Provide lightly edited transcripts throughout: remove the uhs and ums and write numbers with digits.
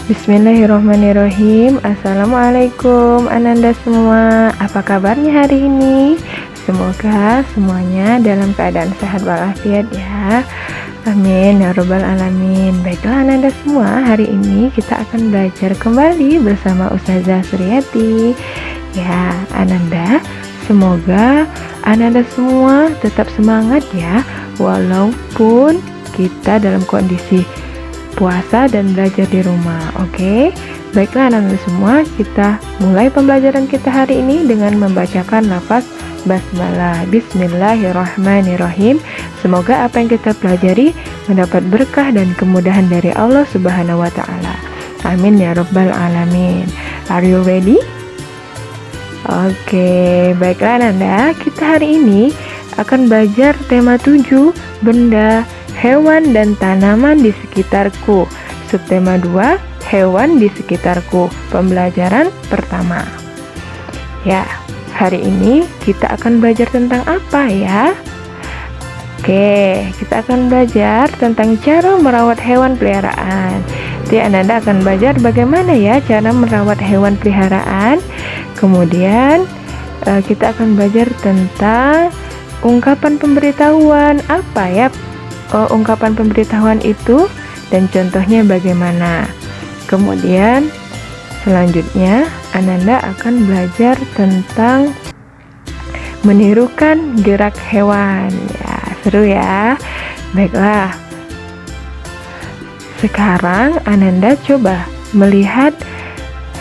Bismillahirrahmanirrahim. Assalamualaikum Ananda semua. Apa kabarnya hari ini? Semoga semuanya dalam keadaan sehat walafiat ya. Amin ya rabbal alamin. Baiklah Ananda semua, hari ini kita akan belajar kembali bersama Ustazah Suryati. Ya Ananda, semoga Ananda semua tetap semangat ya, walaupun kita dalam kondisi puasa dan belajar di rumah. Oke, baiklah anak-anak semua, kita mulai pembelajaran kita hari ini dengan membacakan lafaz basmalah. Bismillahirrahmanirrahim. Semoga apa yang kita pelajari mendapat berkah dan kemudahan dari Allah Subhanahu wa taala. Amin ya rabbal alamin. Are you ready? Oke, baiklah Nanda, kita hari ini akan belajar tema 7, benda, hewan dan tanaman di sekitarku. Subtema 2, hewan di sekitarku. Pembelajaran pertama. Ya, hari ini kita akan belajar tentang apa ya? Oke, kita akan belajar tentang cara merawat hewan peliharaan. Jadi Anda akan belajar bagaimana ya cara merawat hewan peliharaan. Kemudian kita akan belajar tentang ungkapan pemberitahuan. Apa ya ungkapan pemberitahuan itu dan contohnya bagaimana. Kemudian selanjutnya Ananda akan belajar tentang menirukan gerak hewan. Ya, seru ya. Baiklah. Sekarang Ananda coba melihat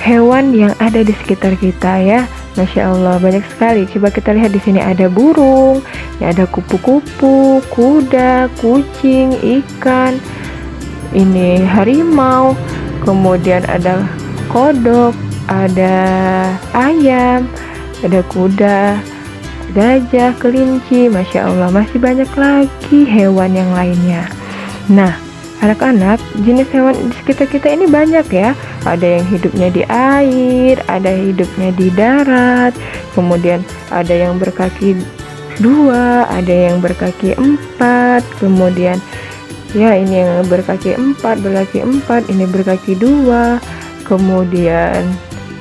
hewan yang ada di sekitar kita ya. Masya Allah, banyak sekali. Coba kita lihat di sini ada burung, ya ada kupu-kupu, kuda, kucing, ikan, ini harimau, kemudian ada kodok, ada ayam, ada kuda, gajah, kelinci. Masya Allah, masih banyak lagi hewan yang lainnya. Nah, anak-anak, jenis hewan di sekitar kita ini banyak ya. Ada yang hidupnya di air, ada hidupnya di darat, kemudian ada yang berkaki 2, ada yang berkaki 4, kemudian ya ini yang berkaki 4, berkaki 4, ini berkaki 2, kemudian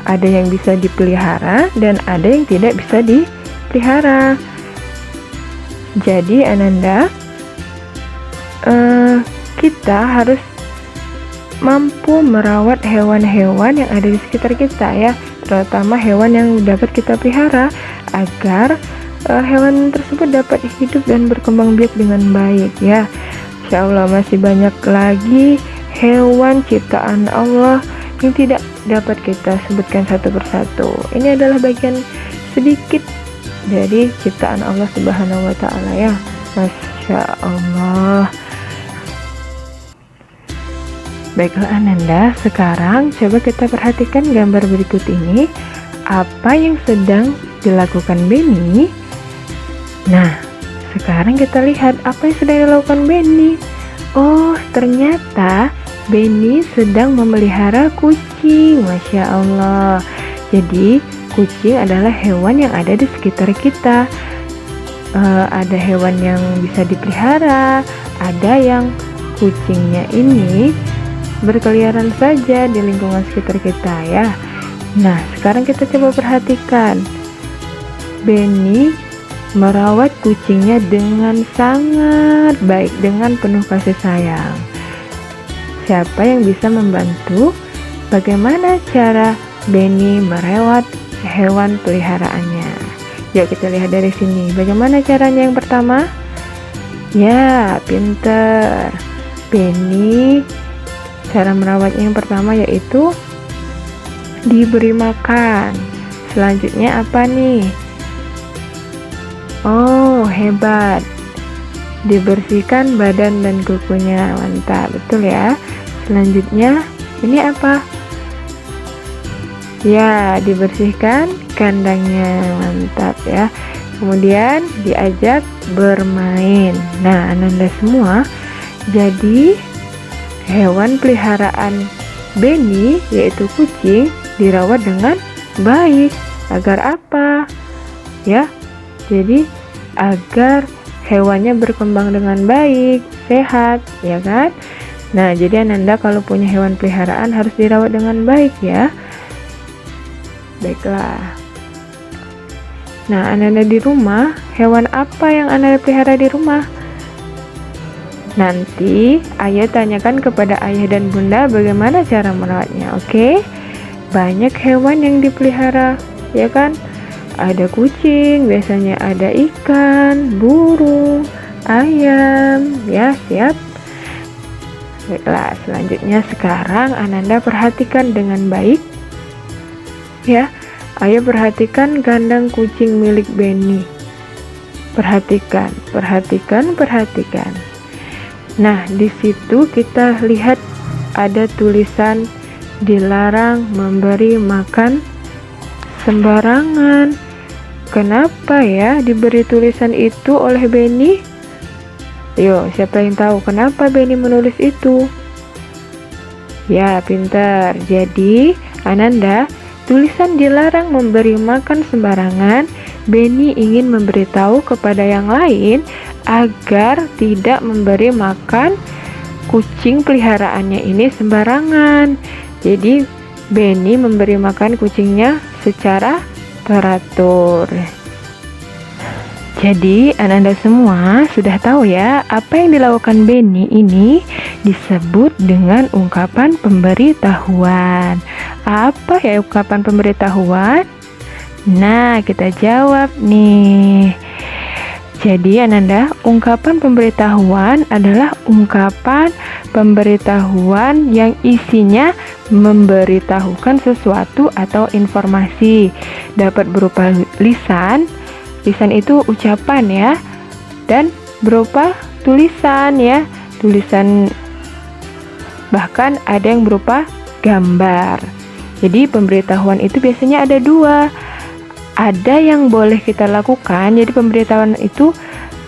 ada yang bisa dipelihara dan ada yang tidak bisa dipelihara. Jadi Ananda, kita harus mampu merawat hewan-hewan yang ada di sekitar kita ya, terutama hewan yang dapat kita pelihara agar hewan tersebut dapat hidup dan berkembang biak dengan baik ya. Insya Allah masih banyak lagi hewan ciptaan Allah yang tidak dapat kita sebutkan satu persatu. Ini adalah bagian sedikit dari ciptaan Allah Subhanahu wa taala ya. Masya Allah. Baiklah Ananda, sekarang coba kita perhatikan gambar berikut ini. Apa yang sedang dilakukan Benny? Nah, sekarang kita lihat apa yang sedang dilakukan Benny. Oh, ternyata Benny sedang memelihara kucing. Masya Allah. Jadi, kucing adalah hewan yang ada di sekitar kita. Ada hewan yang bisa dipelihara, ada yang kucingnya ini berkeliaran saja di lingkungan sekitar kita ya. Nah, sekarang kita coba perhatikan. Benny merawat kucingnya dengan sangat baik, dengan penuh kasih sayang. Siapa yang bisa membantu bagaimana cara Benny merawat hewan peliharaannya? Yuk kita lihat dari sini. Bagaimana caranya yang pertama? Ya, pinter. Benny cara merawatnya yang pertama yaitu diberi makan. Selanjutnya apa nih? Oh, hebat. Dibersihkan badan dan kukunya. Mantap, betul ya. Selanjutnya ini apa? Ya, dibersihkan kandangnya. Mantap ya. Kemudian diajak bermain. Nah, Ananda semua, jadi hewan peliharaan Benny yaitu kucing dirawat dengan baik. Agar apa? Ya, jadi agar hewannya berkembang dengan baik, sehat, ya kan? Nah, jadi Ananda kalau punya hewan peliharaan harus dirawat dengan baik ya. Baiklah. Nah, Ananda di rumah, hewan apa yang Ananda pelihara di rumah? Nanti ayah tanyakan kepada ayah dan bunda bagaimana cara merawatnya, oke? Banyak hewan yang dipelihara, ya kan? Ada kucing, biasanya ada ikan, burung, ayam, ya siap? Baiklah, selanjutnya sekarang Ananda perhatikan dengan baik. Ya, ayah perhatikan kandang kucing milik Benny. Perhatikan. Nah, di situ kita lihat ada tulisan dilarang memberi makan sembarangan. Kenapa ya diberi tulisan itu oleh Benny? Yo, siapa yang tahu kenapa Benny menulis itu? Ya, pintar. Jadi, Ananda, tulisan dilarang memberi makan sembarangan, Benny ingin memberitahu kepada yang lain agar tidak memberi makan kucing peliharaannya ini sembarangan. Jadi Benny memberi makan kucingnya secara teratur. Jadi Ananda semua sudah tahu ya apa yang dilakukan Benny ini disebut dengan ungkapan pemberitahuan. Apa ya ungkapan pemberitahuan? Nah, kita jawab nih. Jadi Ananda, ungkapan pemberitahuan adalah ungkapan pemberitahuan yang isinya memberitahukan sesuatu atau informasi. Dapat berupa lisan itu ucapan ya, dan berupa tulisan ya, tulisan, bahkan ada yang berupa gambar. Jadi pemberitahuan itu biasanya ada dua. Ada yang boleh kita lakukan, jadi pemberitahuan itu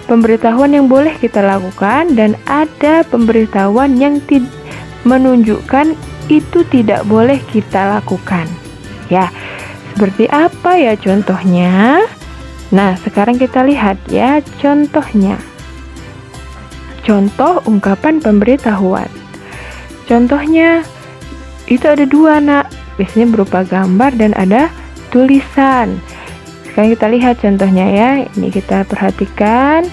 pemberitahuan yang boleh kita lakukan, dan ada pemberitahuan yang menunjukkan itu tidak boleh kita lakukan. Ya, seperti apa ya contohnya? Nah, sekarang kita lihat ya contohnya. Contoh ungkapan pemberitahuan. Contohnya itu ada dua, nak. Biasanya berupa gambar dan ada tulisan. Sekarang kita lihat contohnya ya. Ini kita perhatikan.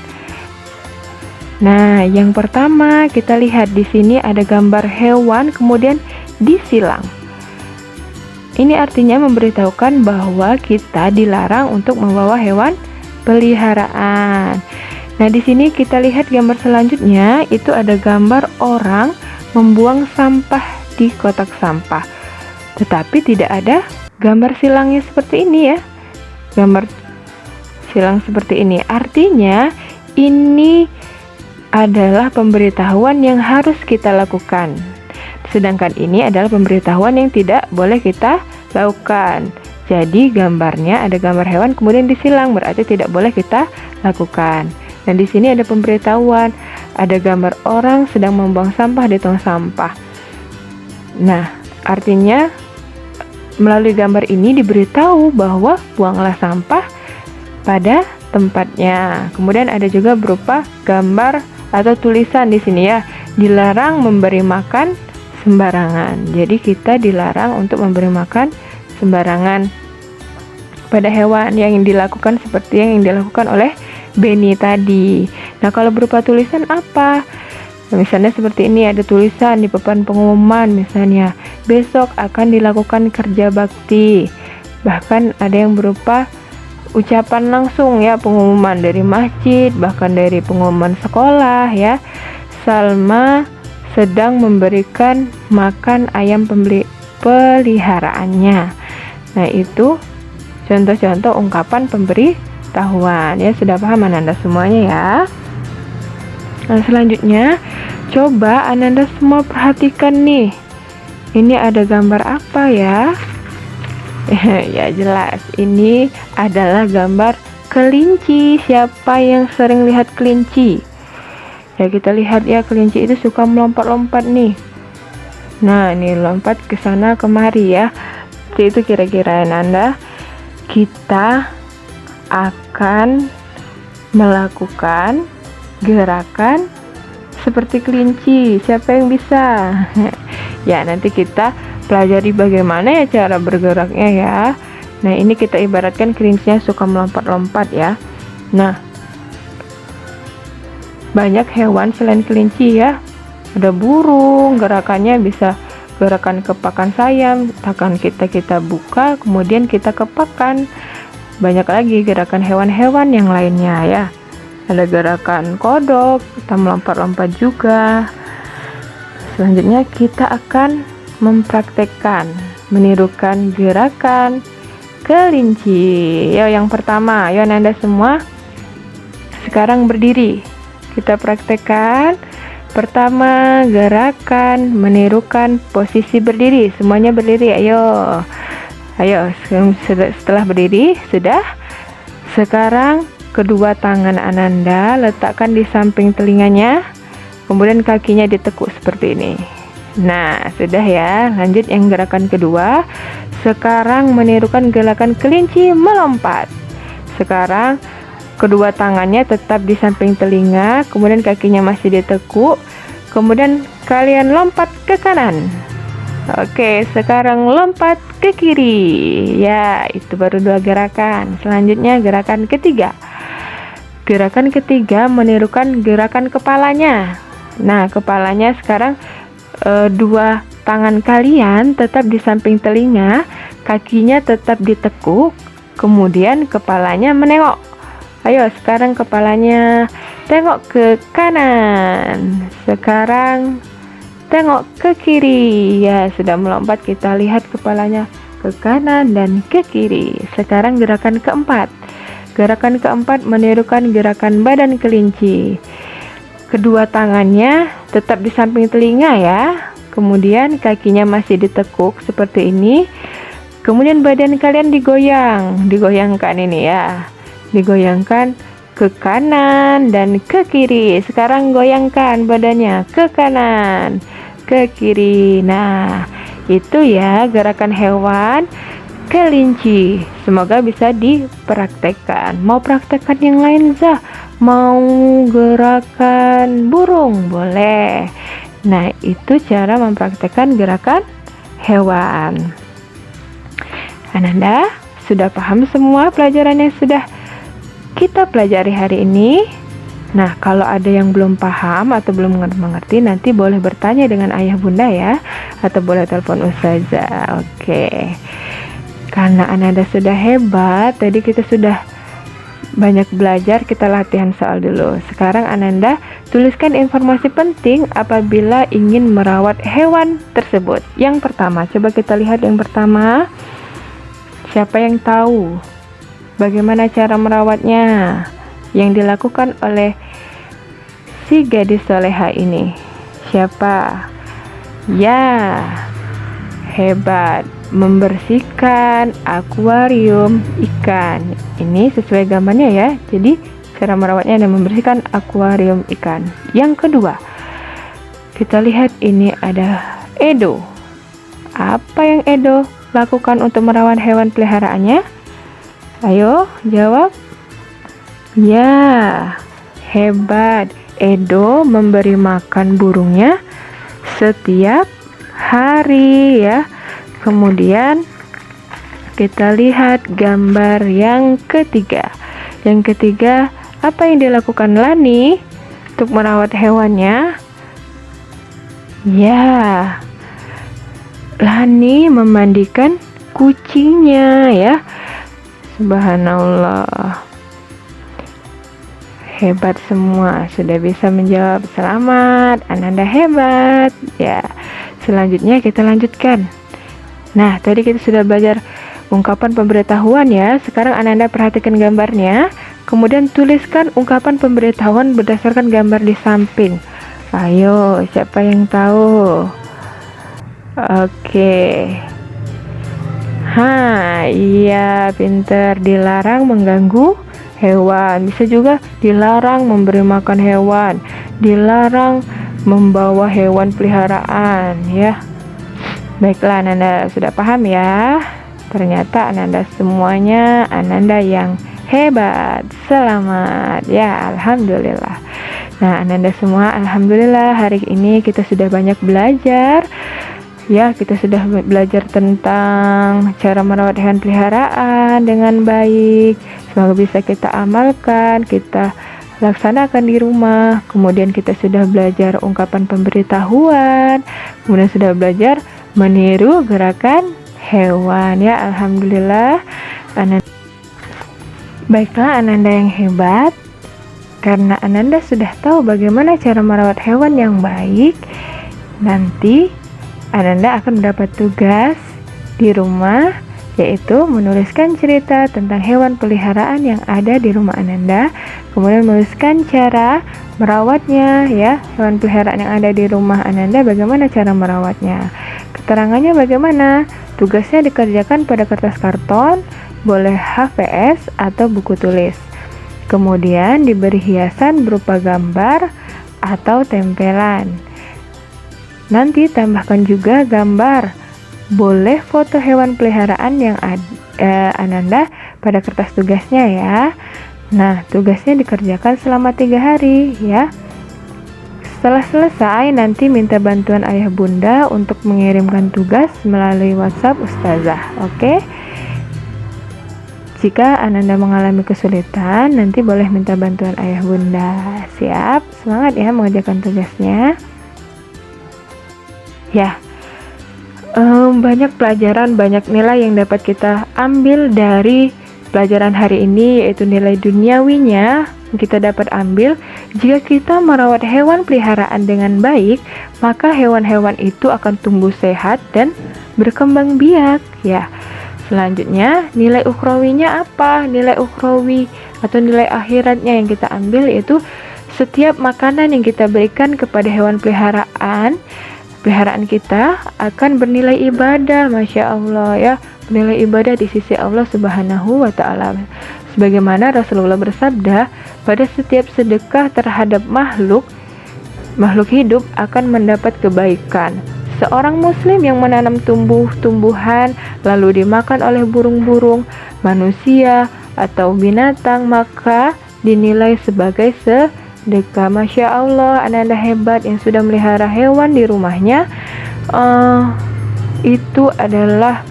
Nah, yang pertama kita lihat di sini ada gambar hewan kemudian disilang. Ini artinya memberitahukan bahwa kita dilarang untuk membawa hewan peliharaan. Nah, di sini kita lihat gambar selanjutnya, itu ada gambar orang membuang sampah di kotak sampah. Tetapi tidak ada gambar silangnya seperti ini ya. Gambar silang seperti ini. Artinya ini adalah pemberitahuan yang harus kita lakukan. Sedangkan ini adalah pemberitahuan yang tidak boleh kita lakukan. Jadi gambarnya ada gambar hewan kemudian disilang, berarti tidak boleh kita lakukan. Dan di sini ada pemberitahuan, ada gambar orang sedang membuang sampah di tong sampah. Nah, artinya melalui gambar ini diberitahu bahwa buanglah sampah pada tempatnya. Kemudian ada juga berupa gambar atau tulisan di sini ya, dilarang memberi makan sembarangan. Jadi kita dilarang untuk memberi makan sembarangan pada hewan yang dilakukan seperti yang dilakukan oleh Benny tadi. Nah, kalau berupa tulisan apa? Nah, misalnya seperti ini ada tulisan di papan pengumuman, misalnya besok akan dilakukan kerja bakti. Bahkan ada yang berupa ucapan langsung ya, pengumuman dari masjid, bahkan dari pengumuman sekolah ya. Salma sedang memberikan makan ayam peliharaannya. Nah, itu contoh-contoh ungkapan pemberitahuan ya. Sudah paham Ananda semuanya ya? Nah, selanjutnya coba Ananda semua perhatikan nih. Ini ada gambar apa ya? Ya jelas, ini adalah gambar kelinci. Siapa yang sering lihat kelinci? Ya, kita lihat ya, kelinci itu suka melompat-lompat nih. Nah, ini lompat ke sana kemari ya. Itu kira-kira Ananda, kita akan melakukan gerakan seperti kelinci. Siapa yang bisa? Ya, nanti kita pelajari bagaimana ya cara bergeraknya ya. Nah, ini kita ibaratkan kelincinya suka melompat-lompat ya. Nah, banyak hewan selain kelinci ya. Ada burung, gerakannya bisa gerakan kepakan sayap, akan kita buka, kemudian kita kepakan. Banyak lagi gerakan hewan-hewan yang lainnya ya. Ada gerakan kodok, kita melompat-lompat juga. Selanjutnya kita akan mempraktekkan, menirukan gerakan kelinci. Yo, yang pertama, yo Ananda semua sekarang berdiri. Kita praktekkan. Pertama, gerakan menirukan posisi berdiri. Semuanya berdiri, ayo. Ayo, setelah berdiri, sudah. Sekarang kedua tangan Ananda letakkan di samping telinganya, kemudian kakinya ditekuk seperti ini. Nah, sudah ya. Lanjut yang gerakan kedua. Sekarang menirukan gerakan kelinci melompat. Sekarang kedua tangannya tetap di samping telinga, kemudian kakinya masih ditekuk, kemudian kalian lompat ke kanan. Oke, sekarang lompat ke kiri. Ya, itu baru dua gerakan. Selanjutnya gerakan ketiga. Gerakan ketiga menirukan gerakan kepalanya. Nah, kepalanya sekarang dua tangan kalian tetap di samping telinga, kakinya tetap ditekuk, kemudian kepalanya menengok. Ayo, sekarang kepalanya tengok ke kanan. Sekarang tengok ke kiri. Ya, sudah melompat, kita lihat kepalanya ke kanan dan ke kiri. Sekarang gerakan keempat. Gerakan keempat menirukan gerakan badan kelinci. Kedua tangannya tetap di samping telinga ya. Kemudian kakinya masih ditekuk seperti ini. Kemudian badan kalian digoyangkan ini ya. Digoyangkan ke kanan dan ke kiri. Sekarang goyangkan badannya ke kanan, ke kiri. Nah, itu ya gerakan hewan kelinci. Semoga bisa dipraktekkan. Mau praktekkan yang lain, Zah? Mau gerakan burung? Boleh. Nah, itu cara mempraktekkan gerakan hewan. Ananda sudah paham semua pelajaran yang sudah kita pelajari hari ini? Nah, kalau ada yang belum paham atau belum mengerti, nanti boleh bertanya dengan ayah bunda ya, atau boleh telepon Ustazah. Oke. Karena Ananda sudah hebat, tadi kita sudah banyak belajar, kita latihan soal dulu. Sekarang Ananda tuliskan informasi penting apabila ingin merawat hewan tersebut. Yang pertama, coba kita lihat yang pertama. Siapa yang tahu bagaimana cara merawatnya yang dilakukan oleh si gadis soleha ini? Siapa? Ya, hebat, membersihkan akuarium ikan. Ini sesuai gambarnya ya. Jadi cara merawatnya dan membersihkan akuarium ikan. Yang kedua, kita lihat ini ada Edo. Apa yang Edo lakukan untuk merawat hewan peliharaannya? Ayo jawab. Ya, hebat. Edo memberi makan burungnya setiap hari ya. Kemudian kita lihat gambar yang ketiga. Yang ketiga, apa yang dilakukan Lani untuk merawat hewannya? Ya, Lani memandikan kucingnya ya. Subhanallah. Hebat semua, sudah bisa menjawab. Selamat, Ananda hebat. Ya, selanjutnya kita lanjutkan. Nah, tadi kita sudah belajar ungkapan pemberitahuan ya. Sekarang Ananda perhatikan gambarnya. Kemudian tuliskan ungkapan pemberitahuan berdasarkan gambar di samping. Ayo, siapa yang tahu? Oke. Iya, pinter. Dilarang mengganggu hewan. Bisa juga dilarang memberi makan hewan. Dilarang membawa hewan peliharaan ya. Baiklah, Ananda sudah paham ya. Ternyata Ananda semuanya Ananda yang hebat. Selamat ya, alhamdulillah. Nah, Ananda semua, alhamdulillah hari ini kita sudah banyak belajar. Ya, kita sudah belajar tentang cara merawat hewan peliharaan dengan baik. Semoga bisa kita amalkan, kita laksanakan di rumah. Kemudian kita sudah belajar ungkapan pemberitahuan. Kemudian sudah belajar meniru gerakan hewan. Ya, alhamdulillah. Baiklah, Ananda yang hebat. Karena Ananda sudah tahu bagaimana cara merawat hewan yang baik, nanti Ananda akan mendapat tugas di rumah, yaitu menuliskan cerita tentang hewan peliharaan yang ada di rumah Ananda, kemudian menuliskan cara merawatnya, ya, hewan peliharaan yang ada di rumah Ananda, bagaimana cara merawatnya, keterangannya bagaimana, tugasnya dikerjakan pada kertas karton, boleh HVS atau buku tulis. Kemudian diberi hiasan berupa gambar atau tempelan. Nanti tambahkan juga gambar. Boleh foto hewan peliharaan yang Ananda pada kertas tugasnya ya. Nah, tugasnya dikerjakan selama 3 hari ya. Setelah selesai, nanti minta bantuan ayah bunda untuk mengirimkan tugas melalui WhatsApp Ustazah. Oke? Jika Ananda mengalami kesulitan, nanti boleh minta bantuan ayah bunda. Siap? Semangat ya mengerjakan tugasnya. Ya, banyak pelajaran, banyak nilai yang dapat kita ambil dari pelajaran hari ini, yaitu nilai duniawinya kita dapat ambil. Jika kita merawat hewan peliharaan dengan baik, maka hewan-hewan itu akan tumbuh sehat dan berkembang biak ya. Selanjutnya, nilai ukhrawinya apa? Nilai ukhrawi atau nilai akhiratnya yang kita ambil yaitu setiap makanan yang kita berikan kepada hewan peliharaan kita akan bernilai ibadah, Masya Allah ya, bernilai ibadah di sisi Allah Subhanahu wa Ta'ala. Sebagaimana Rasulullah bersabda, pada setiap sedekah terhadap makhluk hidup akan mendapat kebaikan. Seorang muslim yang menanam tumbuh-tumbuhan lalu dimakan oleh burung-burung, manusia, atau binatang, maka dinilai sebagai sedekah. Masya Allah, Ananda hebat yang sudah melihara hewan di rumahnya. Itu adalah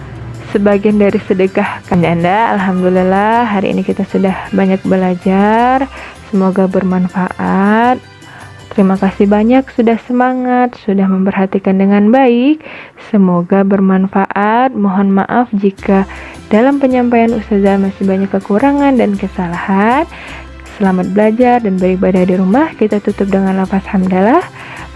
sebagian dari sedekah Ananda. Alhamdulillah, hari ini kita sudah banyak belajar. Semoga bermanfaat. Terima kasih banyak sudah semangat, sudah memperhatikan dengan baik. Semoga bermanfaat. Mohon maaf jika dalam penyampaian Ustazah masih banyak kekurangan dan kesalahan. Selamat belajar dan beribadah di rumah. Kita tutup dengan lafaz hamdalah.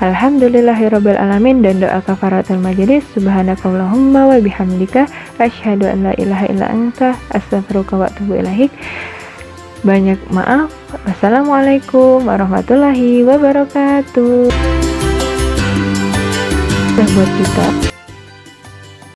Alhamdulillahirabbil alamin dan doa kafaratul majelis. Subhanakallahumma wa bihamdika asyhadu an la ilaha illa anta astaghfiruka wa atubu ilaik. Banyak maaf. Wassalamualaikum warahmatullahi wabarakatuh. Buat kita